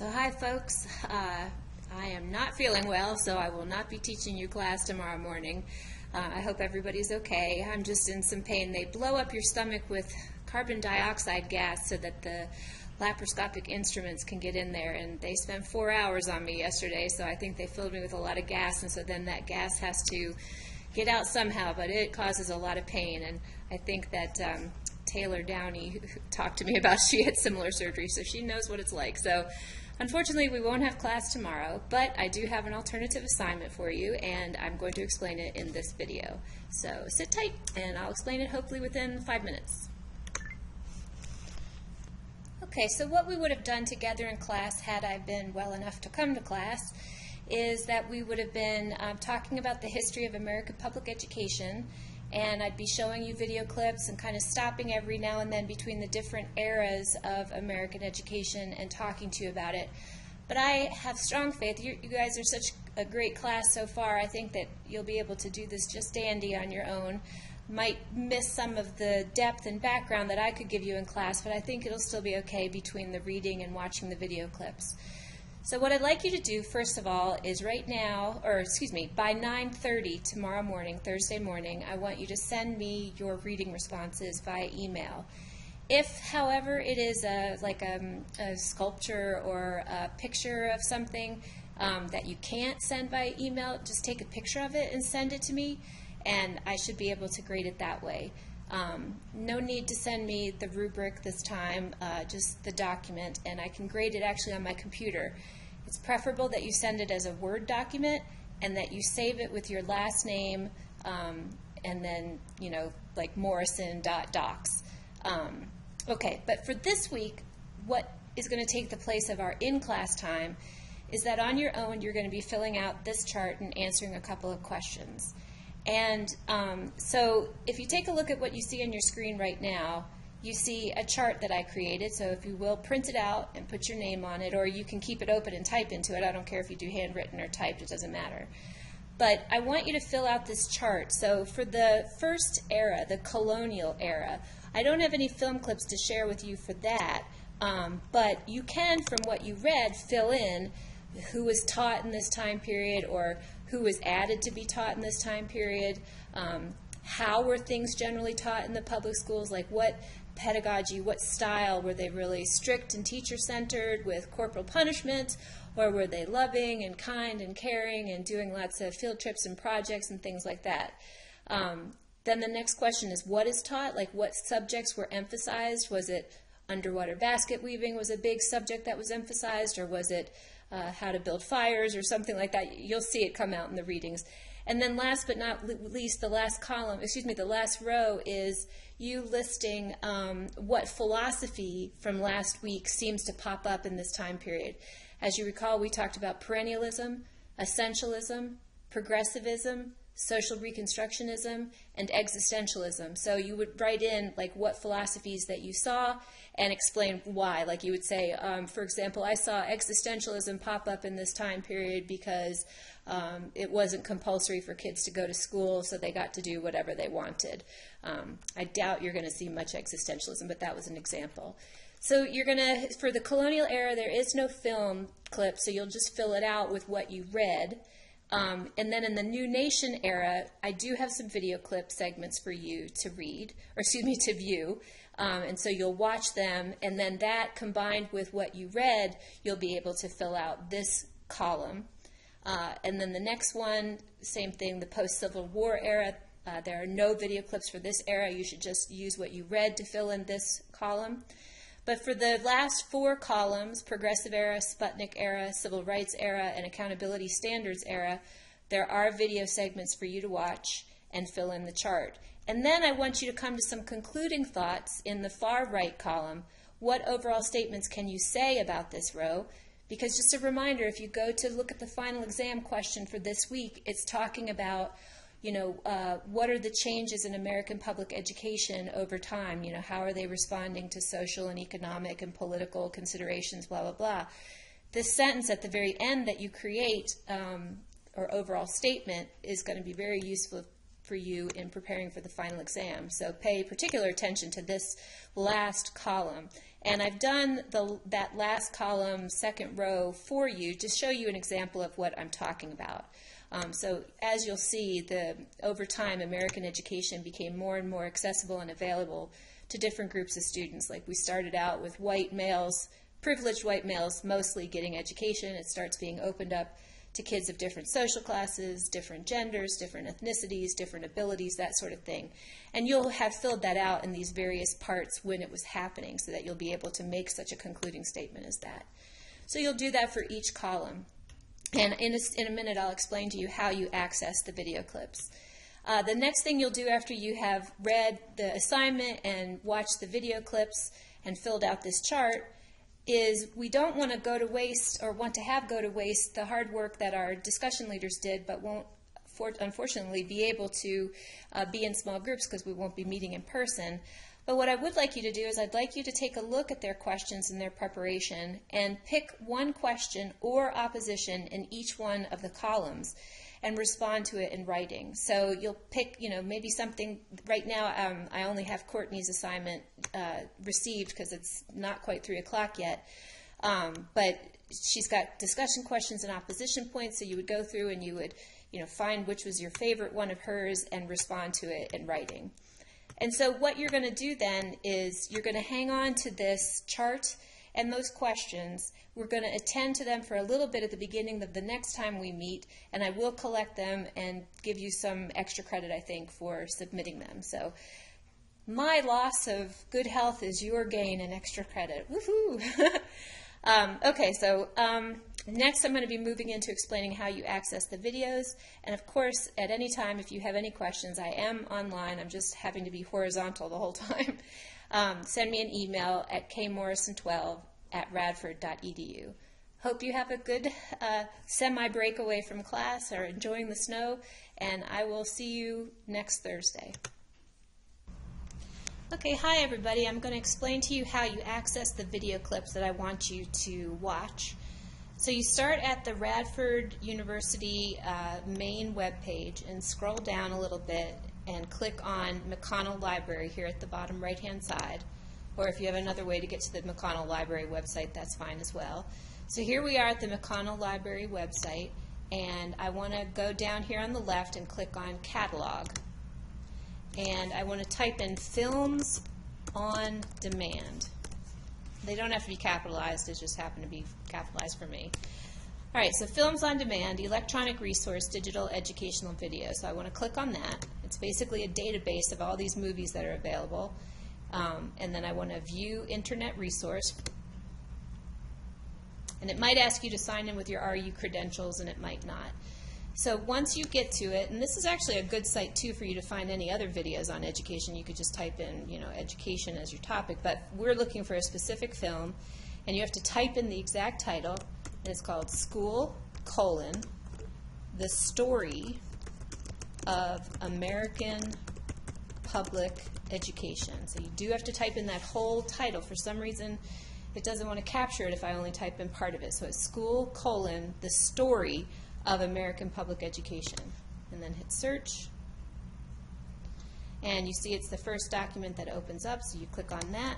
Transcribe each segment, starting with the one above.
So hi folks, I am not feeling well, so I will not be teaching you class tomorrow morning. I hope everybody's okay. I'm just in some pain. They blow up your stomach with carbon dioxide gas so that the laparoscopic instruments can get in there, and they spent 4 hours on me yesterday, so I think they filled me with a lot of gas, and so then that gas has to get out somehow, but it causes a lot of pain. And I think that Taylor Downey talked to me about, she had similar surgery, so she knows what it's like. So unfortunately we won't have class tomorrow, but I do have an alternative assignment for you, and I'm going to explain it in this video. So sit tight and I'll explain it hopefully within 5 minutes. Okay, so what we would have done together in class had I been well enough to come to class is that we would have been talking about the history of American public education, and I'd be showing you video clips and kind of stopping every now and then between the different eras of American education and talking to you about it. But I have strong faith. You guys are such a great class so far. I think that you'll be able to do this just dandy on your own. Might miss some of the depth and background that I could give you in class, but I think it'll still be okay between the reading and watching the video clips. So what I'd like you to do, first of all, is right now, or excuse me, by 9:30 tomorrow morning, Thursday morning, I want you to send me your reading responses via email. If, however, it is like a sculpture or a picture of something that you can't send by email, just take a picture of it and send it to me, and I should be able to grade it that way. No need to send me the rubric this time, just the document, and I can grade it actually on my computer. It's preferable that you send it as a Word document and that you save it with your last name and then, you know, like Morrison.docs. Okay, but for this week, what is going to take the place of our in-class time is that on your own you're going to be filling out this chart and answering a couple of questions. And so if you take a look at what you see on your screen right now, you see a chart that I created. So if you will, print it out and put your name on it, or you can keep it open and type into it. I don't care if you do handwritten or typed, it doesn't matter. But I want you to fill out this chart. So for the first era, the colonial era, I don't have any film clips to share with you for that, but you can, from what you read, fill in who was taught in this time period or who was added to be taught in this time period, how were things generally taught in the public schools, like what pedagogy, what style, were they really strict and teacher-centered with corporal punishment, or were they loving and kind and caring and doing lots of field trips and projects and things like that. Then the next question is what is taught, like what subjects were emphasized. Was it underwater basket weaving was a big subject that was emphasized, or was it how to build fires or something like that? You'll see it come out in the readings. And then last but not least, the last column, excuse me, the last row is you listing what philosophy from last week seems to pop up in this time period. As you recall, we talked about perennialism, essentialism, progressivism, social reconstructionism, and existentialism. So you would write in like what philosophies that you saw and explain why. Like you would say, for example, I saw existentialism pop up in this time period because it wasn't compulsory for kids to go to school, so they got to do whatever they wanted. I doubt you're going to see much existentialism, but that was an example. So you're going to, for the colonial era, there is no film clip, so you'll just fill it out with what you read. And then in the New Nation era, I do have some video clip segments for you to read, or excuse me, to view. And so you'll watch them, and then that combined with what you read, you'll be able to fill out this column. And then the next one, same thing, the post-Civil War era. There are no video clips for this era. You should just use what you read to fill in this column. But for the last 4 columns, Progressive Era, Sputnik Era, Civil Rights Era, and Accountability Standards Era, there are video segments for you to watch and fill in the chart. And then I want you to come to some concluding thoughts in the far right column. What overall statements can you say about this row? Because just a reminder, if you go to look at the final exam question for this week, it's talking about, you know, what are the changes in American public education over time? You know, how are they responding to social and economic and political considerations, blah, blah, blah. This sentence at the very end that you create, or overall statement, is going to be very useful for you in preparing for the final exam. So pay particular attention to this last column. And I've done that last column, second row, for you to show you an example of what I'm talking about. So as you'll see, over time, American education became more and more accessible and available to different groups of students. Like we started out with white males, privileged white males mostly getting education. It starts being opened up to kids of different social classes, different genders, different ethnicities, different abilities, that sort of thing. And you'll have filled that out in these various parts when it was happening so that you'll be able to make such a concluding statement as that. So you'll do that for each column. And in a minute, I'll explain to you how you access the video clips. The next thing you'll do after you have read the assignment and watched the video clips and filled out this chart is we don't want to go to waste or want to have go to waste the hard work that our discussion leaders did, but won't unfortunately be able to be in small groups because we won't be meeting in person. But what I would like you to do is I'd like you to take a look at their questions and their preparation and pick one question or opposition in each one of the columns and respond to it in writing. So you'll pick, maybe something. Right now I only have Courtney's assignment received because it's not quite 3 o'clock yet. But she's got discussion questions and opposition points, so you would go through and you would find which was your favorite one of hers and respond to it in writing. And so what you're going to do then is you're going to hang on to this chart and those questions. We're going to attend to them for a little bit at the beginning of the next time we meet, and I will collect them and give you some extra credit, I think, for submitting them. So my loss of good health is your gain in extra credit. Woohoo! Okay, so next I'm going to be moving into explaining how you access the videos. And of course, at any time, if you have any questions, I am online. I'm just having to be horizontal the whole time. Send me an email at kmorrison12@radford.edu. Hope you have a good semi-break away from class or enjoying the snow, and I will see you next Thursday. Okay, hi everybody. I'm going to explain to you how you access the video clips that I want you to watch. So you start at the Radford University main webpage and scroll down a little bit and click on McConnell Library here at the bottom right-hand side. Or if you have another way to get to the McConnell Library website, that's fine as well. So here we are at the McConnell Library website, and I want to go down here on the left and click on Catalog. And I want to type in Films on Demand. They don't have to be capitalized, it just happened to be capitalized for me. All right, so Films on Demand, electronic resource, digital educational video. So I want to click on that. It's basically a database of all these movies that are available. And then I want to view internet resource. And it might ask you to sign in with your RU credentials, and it might not. So once you get to it, and this is actually a good site too for you to find any other videos on education. You could just type in, education as your topic, but we're looking for a specific film, and you have to type in the exact title, and it's called School: The Story of American Public Education. So you do have to type in that whole title. For some reason, it doesn't want to capture it if I only type in part of it. So it's School: The Story of American Public Education, and then hit search, and you see it's the first document that opens up, so you click on that.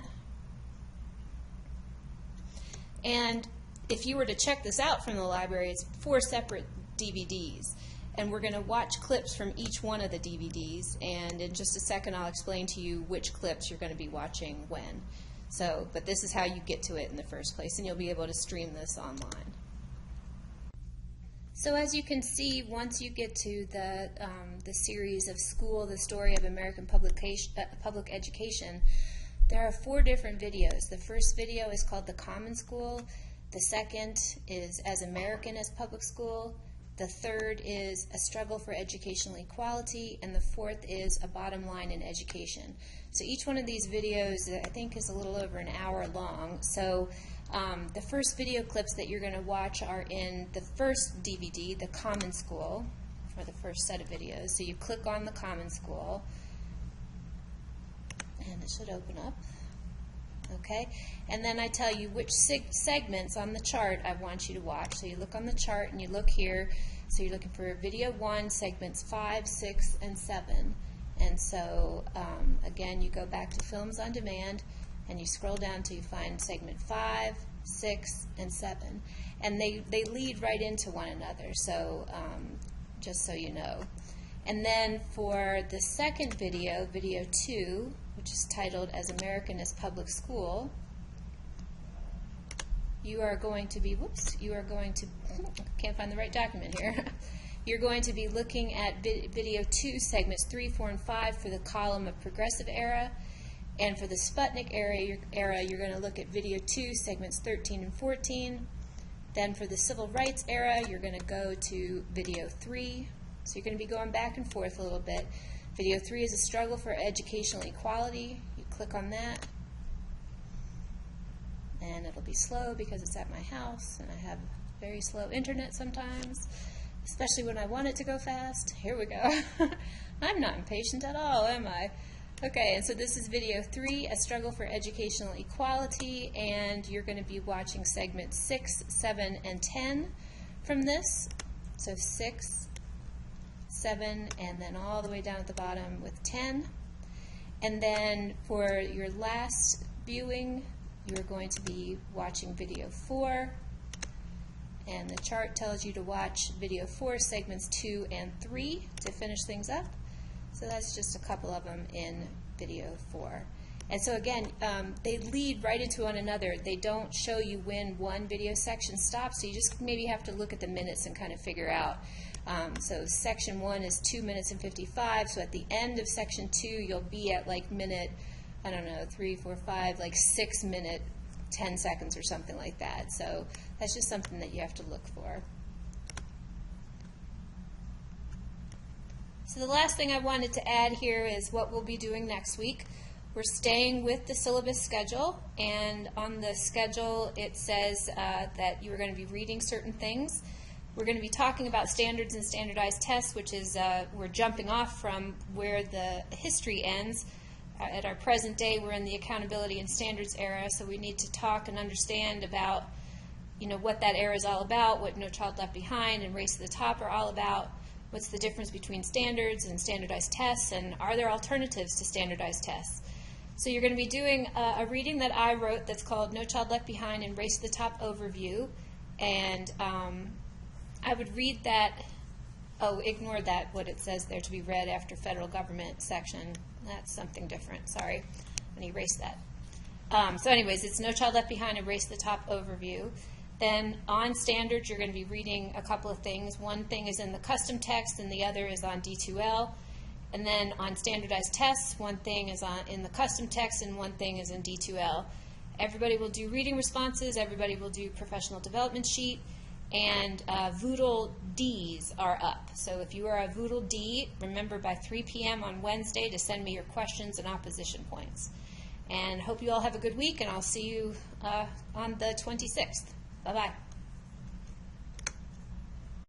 And if you were to check this out from the library, it's 4 separate DVDs, and we're going to watch clips from each one of the DVDs, and in just a second I'll explain to you which clips you're going to be watching when. So, but this is how you get to it in the first place, and you'll be able to stream this online. So as you can see, once you get to the series of School: The Story of American Public Education, there are 4 different videos. The first video is called The Common School. The second is As American as Public School. The third is A Struggle for Educational Equality. And the fourth is A Bottom Line in Education. So each one of these videos, I think, is a little over an hour long. So the first video clips that you're going to watch are in the first DVD, The Common School, for the first set of videos. So you click on The Common School, and it should open up. Okay, and then I tell you which segments on the chart I want you to watch. So you look on the chart and you look here. So you're looking for video 1, segments 5, 6, and 7. And so again, you go back to Films on Demand and you scroll down till you find segment 5, 6, and 7. And they lead right into one another, so just so you know. And then for the second video, video 2, which is titled As American as Public School, you are going to be, can't find the right document here. You're going to be looking at video 2, segments 3, 4, and 5 for the column of Progressive Era. And for the Sputnik era, you're going to look at video 2, segments 13 and 14. Then for the Civil Rights era, you're going to go to video 3. So you're going to be going back and forth a little bit. Video 3 is a struggle for educational equality. You click on that. And it'll be slow because it's at my house, and I have very slow internet sometimes, especially when I want it to go fast. Here we go. I'm not impatient at all, am I? Okay, and so this is video 3, A Struggle for Educational Equality, and you're going to be watching segments 6, 7, and 10 from this. So 6, 7, and then all the way down at the bottom with 10. And then for your last viewing, you're going to be watching video 4, and the chart tells you to watch video 4, segments 2 and 3 to finish things up. So that's just a couple of them in video 4. And so again, they lead right into one another. They don't show you when one video section stops, so you just maybe have to look at the minutes and kind of figure out. So section 1 is 2 minutes and 55, so at the end of section 2 you'll be at like minute, I don't know, 3, 4, 5, like 6 minute 10 seconds or something like that. So that's just something that you have to look for. So the last thing I wanted to add here is what we'll be doing next week. We're staying with the syllabus schedule, and on the schedule it says that you are going to be reading certain things. We're going to be talking about standards and standardized tests, which is we're jumping off from where the history ends. At our present day, we're in the accountability and standards era, so we need to talk and understand about, you know, what that era is all about, what No Child Left Behind and Race to the Top are all about. What's the difference between standards and standardized tests, and are there alternatives to standardized tests? So you're going to be doing a reading that I wrote that's called No Child Left Behind and Race to the Top Overview, and I would read that, ignore that, what it says there to be read after federal government section. That's something different, sorry. I'm going to erase that. So anyways, it's No Child Left Behind and Race to the Top Overview. Then on standards, you're going to be reading a couple of things. One thing is in the custom text, and the other is on D2L. And then on standardized tests, one thing is in the custom text, and one thing is in D2L. Everybody will do reading responses. Everybody will do professional development sheet. And Voodle Ds are up. So if you are a Voodle D, remember by 3 p.m. on Wednesday to send me your questions and opposition points. And hope you all have a good week, and I'll see you on the 26th. Bye-bye.